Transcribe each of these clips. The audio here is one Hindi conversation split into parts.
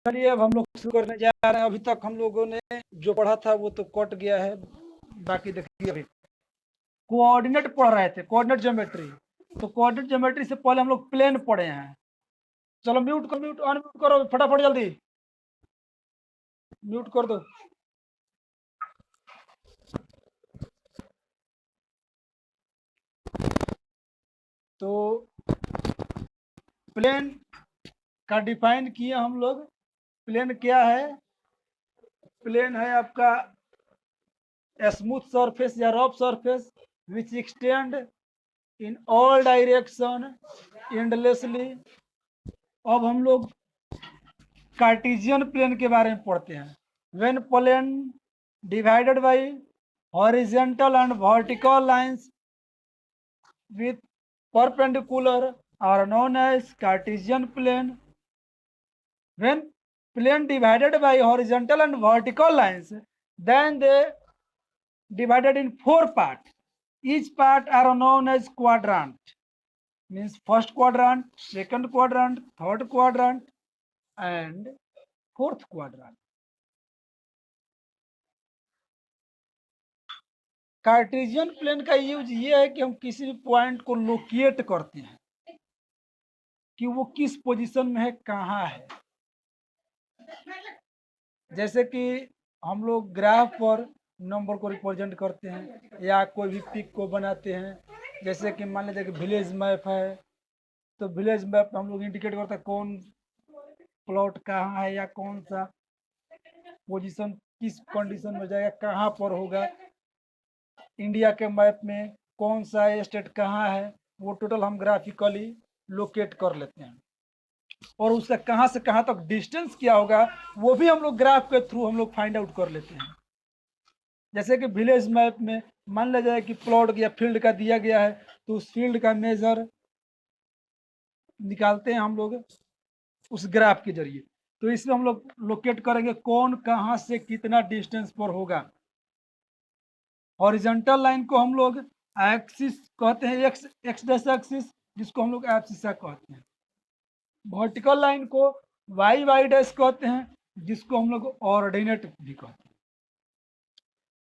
चलिए अब हम लोग शुरू करने जा रहे हैं। अभी तक हम लोगों ने जो पढ़ा था वो तो कट गया है। बाकी देखिए, अभी कोऑर्डिनेट पढ़ रहे थे, कोऑर्डिनेट ज्योमेट्री। तो कोऑर्डिनेट ज्योमेट्री से पहले हम लोग प्लेन पढ़े हैं। चलो म्यूट करो, म्यूट अनम्यूट करो फटाफट, जल्दी म्यूट कर दो। तो प्लेन का डिफाइन किए हम लोग। प्लेन क्या है? प्लेन है आपका स्मूथ सरफेस या rough surface which extend in all direction endlessly. अब हम लोग कार्टेशियन प्लेन के बारे में पढ़ते हैं। When plane divided by horizontal and vertical lines with perpendicular are known as Cartesian plane. When plane divided by horizontal and vertical lines, then they divided in four parts. Each part are known as quadrant. Means first quadrant, second quadrant, third quadrant, and fourth quadrant. Cartesian plane का यूज ये है कि हम किसी भी पॉइंट को लोकेट करते हैं कि वो किस पोजीशन में है, कहाँ है। जैसे कि हम लोग ग्राफ पर नंबर को रिप्रेजेंट करते हैं या कोई भी पिक को बनाते हैं। जैसे कि मान लीजिए कि विलेज मैप है, तो विलेज मैप हम लोग इंडिकेट करते हैं कौन प्लॉट कहाँ है या कौन सा पोजीशन किस कंडीशन में जाएगा, कहाँ पर होगा। इंडिया के मैप में कौन सा स्टेट कहाँ है, वो टोटल हम ग्राफिकली लोकेट कर लेते हैं। और उसका कहाँ से कहाँ तक डिस्टेंस क्या होगा वो भी हम लोग ग्राफ के थ्रू हम लोग फाइंड आउट कर लेते हैं। जैसे कि विलेज मैप में मान लिया जाए कि प्लॉट या फील्ड का दिया गया है, तो उस फील्ड का मेजर निकालते हैं हम लोग उस ग्राफ के जरिए। तो इसमें हम लोग लोकेट करेंगे कौन कहाँ से कितना डिस्टेंस पर होगा। हॉरिजॉन्टल लाइन को हम लोग एक्सिस कहते हैं, एक्स एक्स डैश एक्सिस, जिसको हम लोग एब्सिसा कहते हैं। वर्टिकल लाइन को वाई वाई डैश कहते हैं, जिसको हम लोग ऑर्डिनेट भी कहते हैं।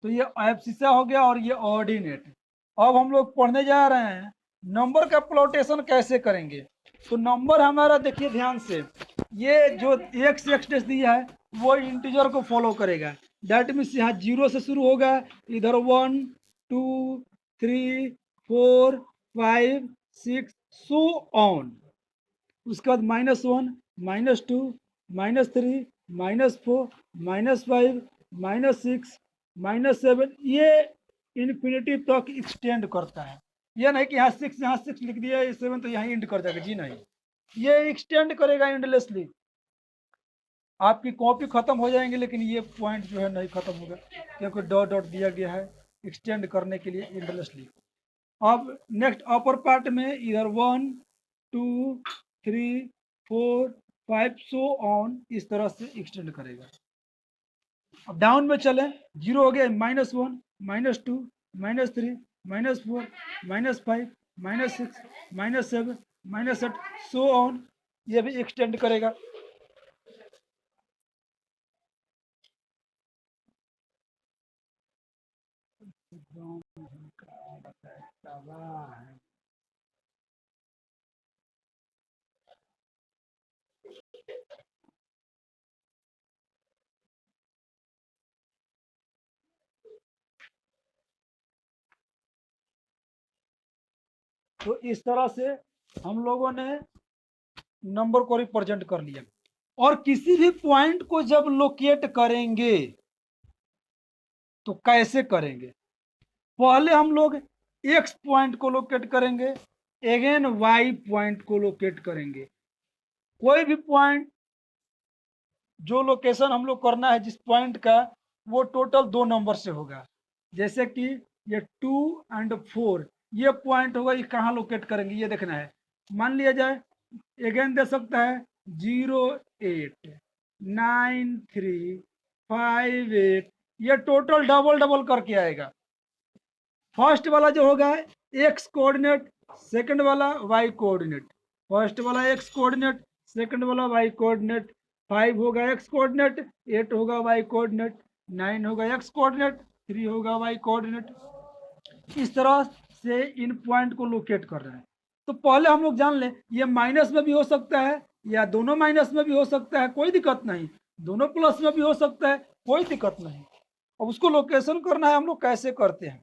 तो ये एब्सिसा हो गया और ये ऑर्डिनेट। अब हम लोग पढ़ने जा रहे हैं नंबर का प्लॉटेशन कैसे करेंगे। तो नंबर हमारा देखिए ध्यान से, ये जो एक्स एक्स डैश दिया है वो इंटीजर को फॉलो करेगा। दैट मीन्स यहाँ 0 से शुरू होगा, इधर 1 2 3 4 5 6 सो ऑन। उसके बाद -1 -2 -3 -4 -5 -6 -7, ये इन्फिनिटी तक एक्सटेंड करता है। ये नहीं कि यहाँ 6 लिख दिया, 7 तो यहाँ एंड कर जाएगा, जी नहीं, ये एक्सटेंड करेगा एंडलेसली। आपकी कॉपी खत्म हो जाएंगे लेकिन ये पॉइंट जो है नहीं खत्म होगा, क्योंकि डॉट डॉट दिया गया है एक्सटेंड करने के लिए एंडलेसली। अब नेक्स्ट अपर पार्ट में इधर 1 2 3 4 5 सो ऑन, इस तरह से एक्सटेंड करेगा। अब डाउन में चले, 0 हो गया, -1 -2 -3 -4 -5 -6 -7 -8 सो ऑन, ये भी एक्सटेंड करेगा। तो इस तरह से हम लोगों ने नंबर को रिप्रेजेंट कर लिया। और किसी भी पॉइंट को जब लोकेट करेंगे तो कैसे करेंगे? पहले हम लोग एक्स पॉइंट को लोकेट करेंगे, अगेन वाई पॉइंट को लोकेट करेंगे। कोई भी पॉइंट जो लोकेशन हम लोग करना है जिस पॉइंट का, वो टोटल 2 नंबर से होगा। जैसे कि ये 2 और 4 ये पॉइंट होगा, ये कहाँ लोकेट करेंगे ये देखना है। मान लिया जाए, अगेन दे सकता है 0 8 9 3 5 8, ये टोटल डबल डबल करके आएगा। फर्स्ट वाला जो होगा एक्स कोऑर्डिनेट, सेकंड वाला वाई कोऑर्डिनेट। फर्स्ट वाला एक्स कोऑर्डिनेट, सेकंड वाला वाई कोऑर्डिनेट, 5 होगा एक्स कोऑर्डिनेट, 8 होगा वाई कोऑर्डिनेट, 9 होगा एक्स कोऑर्डिनेट, 3 होगा वाई कोऑर्डिनेट। इस तरह से इन पॉइंट को लोकेट कर रहे हैं। तो पहले हम लोग जान लें ये माइनस में भी हो सकता है या दोनों माइनस में भी हो सकता है, कोई दिक्कत नहीं, दोनों प्लस में भी हो सकता है, कोई दिक्कत नहीं। अब उसको लोकेशन करना है, हम लोग कैसे करते हैं।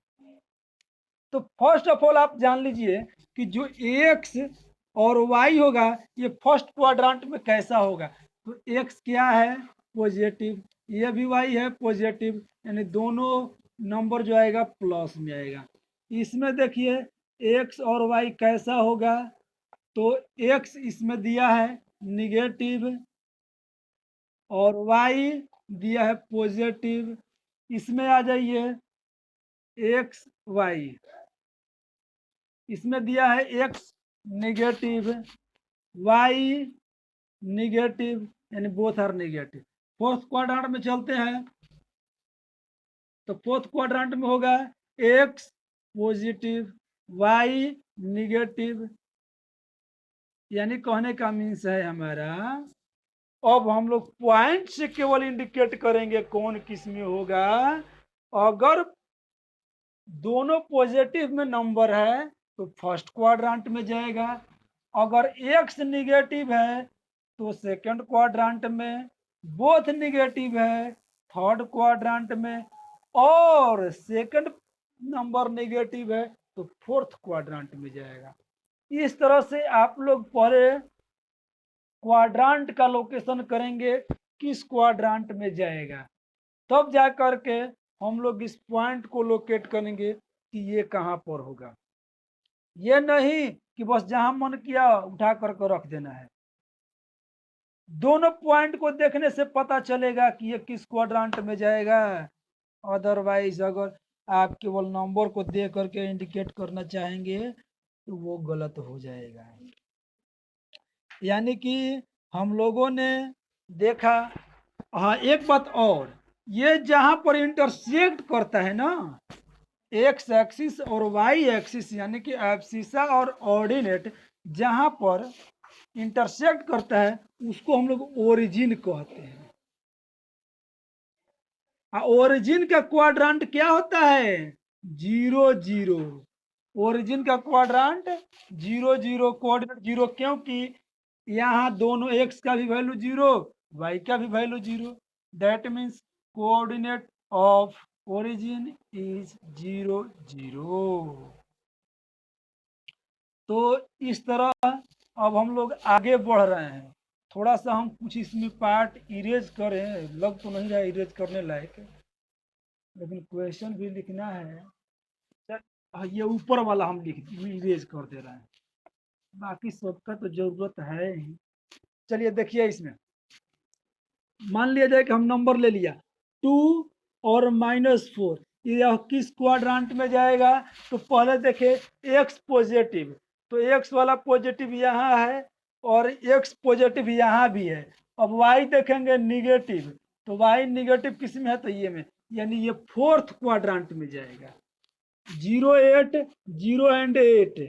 तो फर्स्ट ऑफ ऑल आप जान लीजिए कि जो एक्स और वाई होगा ये फर्स्ट क्वाड्रांट में कैसा होगा। तो एक्स क्या है, पॉजिटिव, ये भी वाई है पॉजिटिव, यानी दोनों नंबर जो आएगा प्लस में आएगा। इसमें देखिए एक्स और वाई कैसा होगा, तो एक्स इसमें दिया है निगेटिव और वाई दिया है पॉजिटिव। इसमें आ जाइए एक्स वाई, इसमें दिया है एक्स निगेटिव, वाई निगेटिव, यानी both are negative. Fourth quadrant में चलते हैं, तो फोर्थ क्वाड्रेंट में होगा एक्स पॉजिटिव, वाई निगेटिव, यानी कहने का मीन्स है हमारा अब हम लोग पॉइंट से केवल इंडिकेट करेंगे कौन किस में होगा। अगर दोनों पॉजिटिव में नंबर है तो फर्स्ट क्वाड्रेंट में जाएगा, अगर एक्स निगेटिव है तो सेकंड क्वाड्रेंट में, बोथ निगेटिव है थर्ड क्वाड्रेंट में, और सेकंड नंबर निगेटिव है तो फोर्थ क्वाड्रेंट में जाएगा। इस तरह से आप लोग पहले क्वाड्रेंट का लोकेशन करेंगे किस क्वाड्रेंट में जाएगा, तब जा करके हम लोग इस पॉइंट को लोकेट करेंगे कि ये कहाँ पर होगा। ये नहीं कि बस जहां मन किया उठा करके रख देना है। दोनों पॉइंट को देखने से पता चलेगा कि ये किस क्वाड्रेंट में जाएगा। अदरवाइज अगर आप केवल नंबर को देख करके इंडिकेट करना चाहेंगे तो वो गलत हो जाएगा। यानी कि हम लोगों ने देखा, हाँ एक बात और, ये जहां पर इंटरसेक्ट करता है ना एक्स एक्सिस और वाई एक्सिस, यानी कि एब्सिसा और ऑर्डिनेट जहां पर इंटरसेक्ट करता है उसको हम लोग ओरिजिन कहते हैं। ओरिजिन का क्वाड्रेंट क्या होता है, 0 0। ओरिजिन का क्वाड्रेंट 0 0, कोऑर्डिनेट 0, क्योंकि यहाँ दोनों एक्स का भी वैल्यू 0, वाई का भी value 0, that means coordinate of origin is 0 0। तो इस तरह अब हम लोग आगे बढ़ रहे हैं। थोड़ा सा हम कुछ इसमें पार्ट इरेज करें, लग तो नहीं रहा इरेज करने लायक, लेकिन क्वेश्चन भी लिखना है। ये ऊपर वाला हम लिख इरेज कर दे रहे हैं, बाकी सबका तो जरूरत है ही। चलिए देखिए, इसमें मान लिया जाए कि हम नंबर ले लिया 2 और -4, ये किस क्वाड्रेंट में जाएगा। तो पहले देखे एक्स पॉजिटिव, तो एक्स वाला पॉजिटिव यहाँ है और एक्स पॉजिटिव यहाँ भी है। अब वाई देखेंगे निगेटिव, तो वाई निगेटिव किस में है, तो ये में, यानी ये फोर्थ क्वाड्रेंट में जाएगा। 0 8 0 एंड 8।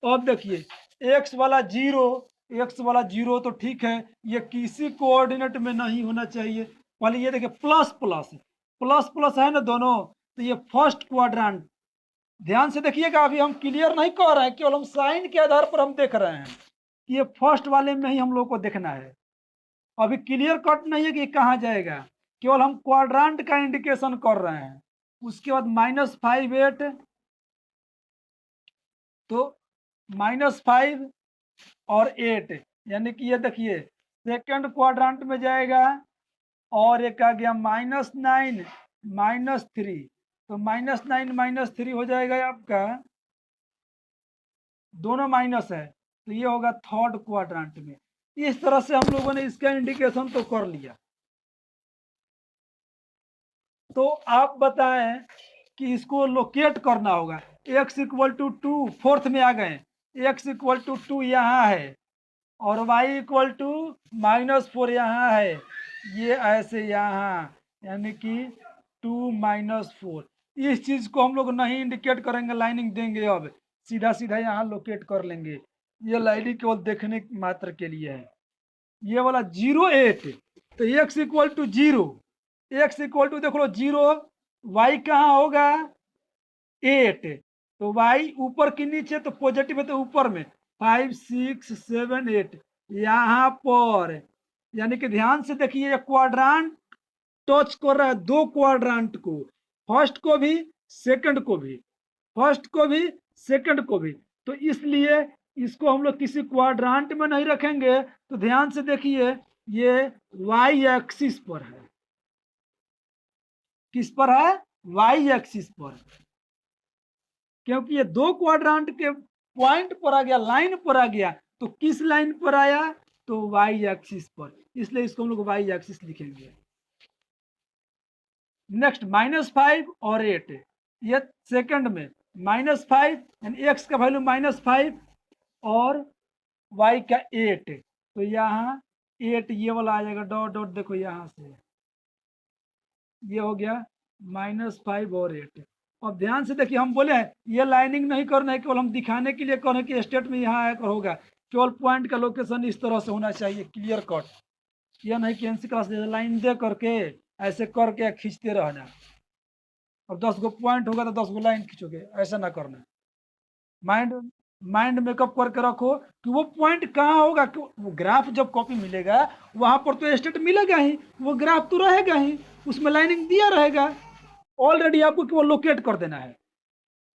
अब देखिए एक्स वाला 0, एक्स वाला 0 तो ठीक है, ये किसी कोऑर्डिनेट में नहीं होना चाहिए। पहले ये देखिए प्लस प्लस, प्लस प्लस है ना दोनों, तो ये फर्स्ट क्वाड्रेंट। ध्यान से देखिएगा, अभी हम क्लियर नहीं कर रहे हैं, केवल हम साइन के आधार पर हम देख रहे हैं कि ये फर्स्ट वाले में ही हम लोग को देखना है। अभी क्लियर कट नहीं है कि कहाँ जाएगा, केवल हम क्वाड्रेंट का इंडिकेशन कर रहे हैं। उसके बाद -5 8, तो -5 और 8, यानी कि ये देखिए सेकंड क्वाड्रेंट में जाएगा। और एक आ गया -9 -3, तो -9 -3 हो जाएगा आपका, दोनों माइनस है, तो ये होगा थर्ड क्वाड्रेंट में। इस तरह से हम लोगों ने इसका इंडिकेशन तो कर लिया। तो आप बताएं कि इसको लोकेट करना होगा। x इक्वल टू 2 फोर्थ में आ गए, x इक्वल टू 2 यहाँ है और y इक्वल टू -4 यहाँ है, ये ऐसे यहाँ, यानी कि 2 -4। इस चीज को हम लोग नहीं इंडिकेट करेंगे, लाइनिंग देंगे, अब सीधा सीधा यहाँ लोकेट कर लेंगे। ये लाइनिंग केवल देखने मात्र के लिए है। ये वाला 0 8, तो x equal to 0, x equal to देख लो 0, y कहाँ होगा 8, तो y ऊपर की नीचे, तो पॉजिटिव है तो ऊपर में 5 6 7 8 यहाँ पर, यानी कि ध्यान से देखिए ये क्वाड्रांट टच कर रहा है दो क्वाड्रांट को, फर्स्ट को भी सेकंड को भी, फर्स्ट को भी सेकंड को भी, तो इसलिए इसको हम लोग किसी क्वाड्रांट में नहीं रखेंगे। तो ध्यान से देखिए ये वाई एक्सिस पर है, किस पर है, वाई एक्सिस पर, क्योंकि ये दो क्वाड्रांट के पॉइंट पर आ गया, लाइन पर आ गया, तो किस लाइन पर आया, तो वाई एक्सिस पर, इसलिए इसको हम लोग वाई एक्सिस लिखेंगे। नेक्स्ट -5 और 8, ये सेकंड में -5 यानी एक्स का वैल्यू -5 और वाई का 8, तो यहाँ 8 ये वाला आ जाएगा, डॉट डॉट देखो यहाँ से ये हो गया -5 और 8। अब ध्यान से देखिए हम बोले हैं ये लाइनिंग नहीं करना है, केवल हम दिखाने के लिए कर रहे हैं कि स्टेट में यहाँ आकर होगा, केवल पॉइंट का लोकेशन इस तरह से होना चाहिए क्लियर कट, यह नहीं कि एनसी क्लास लाइन दे करके ऐसे करके खींचते रहना, और 10 गो पॉइंट होगा तो 10 गो लाइन खींचोगे, ऐसा ना करना। माइंड माइंड मेकअप करके रखो कि वो पॉइंट कहाँ होगा, कि वो ग्राफ जब कॉपी मिलेगा वहां पर तो स्टेट मिलेगा ही, वो ग्राफ तो रहेगा ही, उसमें लाइनिंग दिया रहेगा, ऑलरेडी आपको केवल लोकेट कर देना है।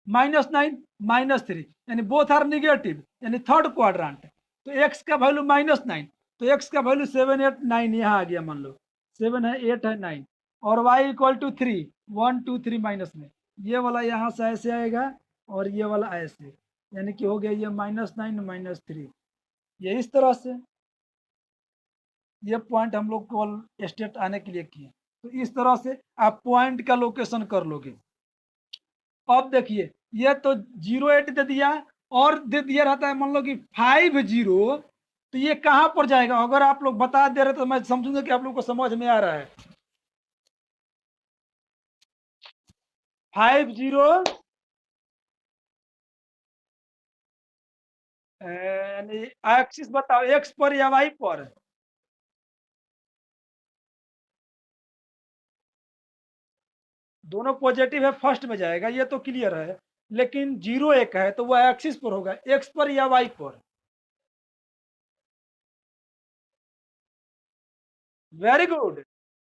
-9 -3 यानी बोथ आर निगेटिव, यानी थर्ड क्वाड्रांट, तो एक्स का वैल्यू -9, तो एक्स का वैल्यू 7 8 9 यहाँ आ गया, मान लो 7 है 8 है 9, और y इक्वल टू 3 1 2 3 माइनस में, ये वाला यहाँ से ऐसे आएगा और ये वाला ऐसे, यानी कि हो गया ये -9 -3, ये इस तरह से, ये पॉइंट हम लोग केवल स्टेट आने के लिए किए, तो इस तरह से आप पॉइंट का लोकेशन कर लोगे। अब देखिए ये तो 08 दे दिया, और दे दिया रहता है मान लो कि 50, तो ये कहाँ पर जाएगा, अगर आप लोग बता दे रहे तो मैं समझूंगा कि आप लोग को समझ में आ रहा है। 50 यानी एक्सिस बताओ, एक्स पर या वाई पर, दोनों पॉजिटिव है, फर्स्ट में जाएगा, ये तो क्लियर है, लेकिन 0 एक है तो वह एक्सिस पर होगा, एक्स पर या वाई पर। Very good,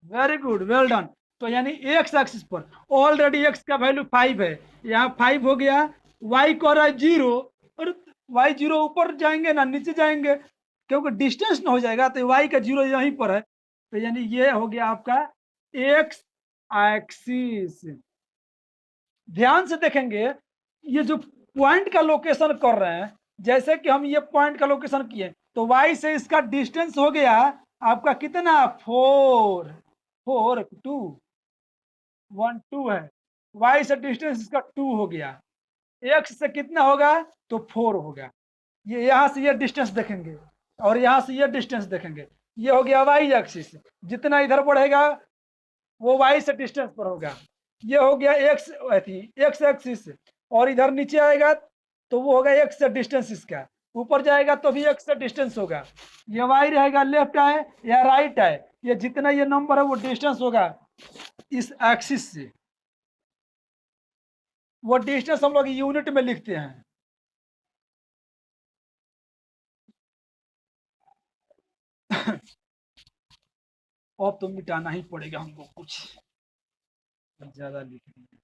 very good, well done. तो यानी एक्स एक्सिस पर ऑलरेडी एक्स का वैल्यू 5 है, यहाँ 5 हो गया, वाई को रहा है 0, और वाई 0 ऊपर जाएंगे ना नीचे जाएंगे, क्योंकि डिस्टेंस ना हो जाएगा, तो वाई का 0 यहीं पर है, तो यानी ये हो गया आपका एक्स एक्सिस। ध्यान से देखेंगे ये जो पॉइंट का लोकेशन कर रहे हैं, जैसे कि हम ये पॉइंट का लोकेशन किए, तो y से इसका डिस्टेंस हो गया आपका कितना, 4 4 2 1 2 है, y से डिस्टेंस इसका 2 हो गया, x से कितना होगा, तो 4 होगा, ये यहाँ से ये डिस्टेंस देखेंगे और यहाँ से ये डिस्टेंस देखेंगे, ये हो गया y एक्सिस, जितना इधर बढ़ेगा वो y से डिस्टेंस पर होगा, ये हो गया एक्स एक्स एक्सिस, और इधर नीचे आएगा तो वो होगा एक्स से डिस्टेंस, इसका ऊपर जाएगा तो भी एक्स से डिस्टेंस होगा, ये y रहेगा, लेफ्ट है या राइट है, ये जितना ये नंबर है वो डिस्टेंस होगा इस एक्सिस से, वो डिस्टेंस हम लोग यूनिट में लिखते हैं। अब तो मिटाना ही पड़ेगा हमको, कुछ ज्यादा लिख दिया।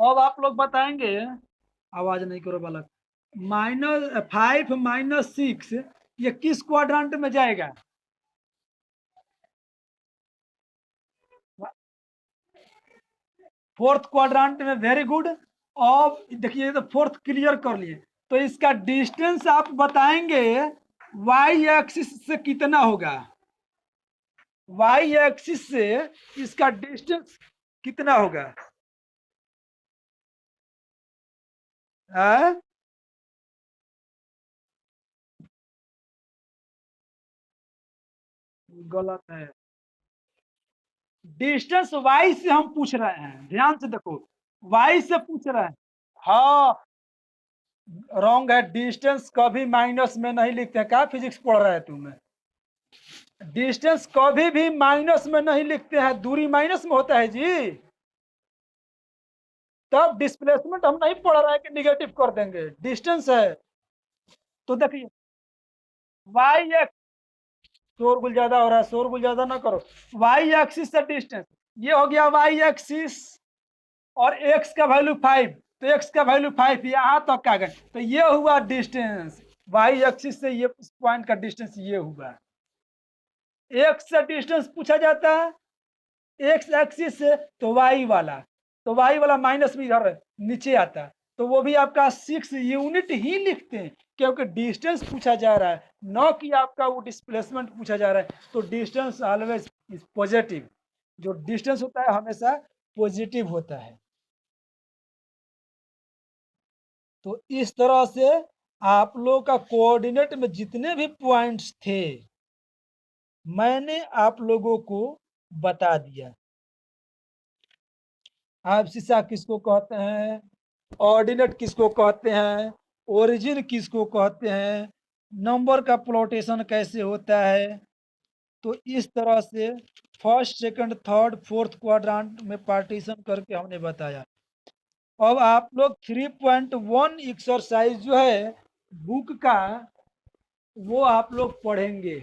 अब आप लोग बताएंगे, आवाज नहीं करो बालक, -5 -6 ये किस क्वाड्रांट में जाएगा, फोर्थ क्वाड्रांट में, वेरी गुड। अब देखिए तो फोर्थ क्लियर कर लिए, तो इसका डिस्टेंस आप बताएंगे वाई एक्सिस से कितना होगा, वाई एक्सिस से इसका डिस्टेंस कितना होगा, है? गलत है, डिस्टेंस वाई से हम पूछ रहे हैं, ध्यान से देखो, वाई से पूछ रहा है। हाँ, रॉन्ग है। डिस्टेंस कभी माइनस में नहीं लिखते हैं। क्या फिजिक्स पढ़ रहा है तुम्हें? डिस्टेंस कभी भी माइनस में नहीं लिखते हैं। दूरी माइनस में होता है जी। तब डिस्प्लेसमेंट हम नहीं पढ़ रहे हैं कि निगेटिव कर देंगे, डिस्टेंस है। तो देखिए, वाई एक्स, शोरगुल ज्यादा हो रहा है, शोरगुल ज्यादा ना करो। वाई एक्सिस से डिस्टेंस, ये हो गया वाई एक्सिस, और एक्स का वैल्यू 5, तो एक्स का वैल्यू 5 यहाँ तक का गए, तो ये हुआ डिस्टेंस। वाई एक्सिस से ये पॉइंट का डिस्टेंस ये हुआ। एक्स से डिस्टेंस पूछा जाता है, एक्स एक्सिस से, तो वाई वाला, तो वाई वाला माइनस में इधर नीचे आता है, तो वो भी आपका 6 यूनिट ही लिखते हैं, क्योंकि डिस्टेंस पूछा जा रहा है, न कि आपका वो डिस्प्लेसमेंट पूछा जा रहा है। तो डिस्टेंस ऑलवेज इज पॉजिटिव। जो डिस्टेंस होता है हमेशा पॉजिटिव होता है। तो इस तरह से आप लोग का कोऑर्डिनेट में जितने भी पॉइंट्स थे मैंने आप लोगों को बता दिया। एब्सिसा किसको कहते हैं, ऑर्डिनेट किसको कहते हैं, ओरिजिन किसको कहते हैं, नंबर का प्लॉटेशन कैसे होता है। तो इस तरह से first second third fourth quadrant में पार्टीशन करके हमने बताया। अब आप लोग 3.1 एक्सरसाइज जो है बुक का, वो आप लोग पढ़ेंगे।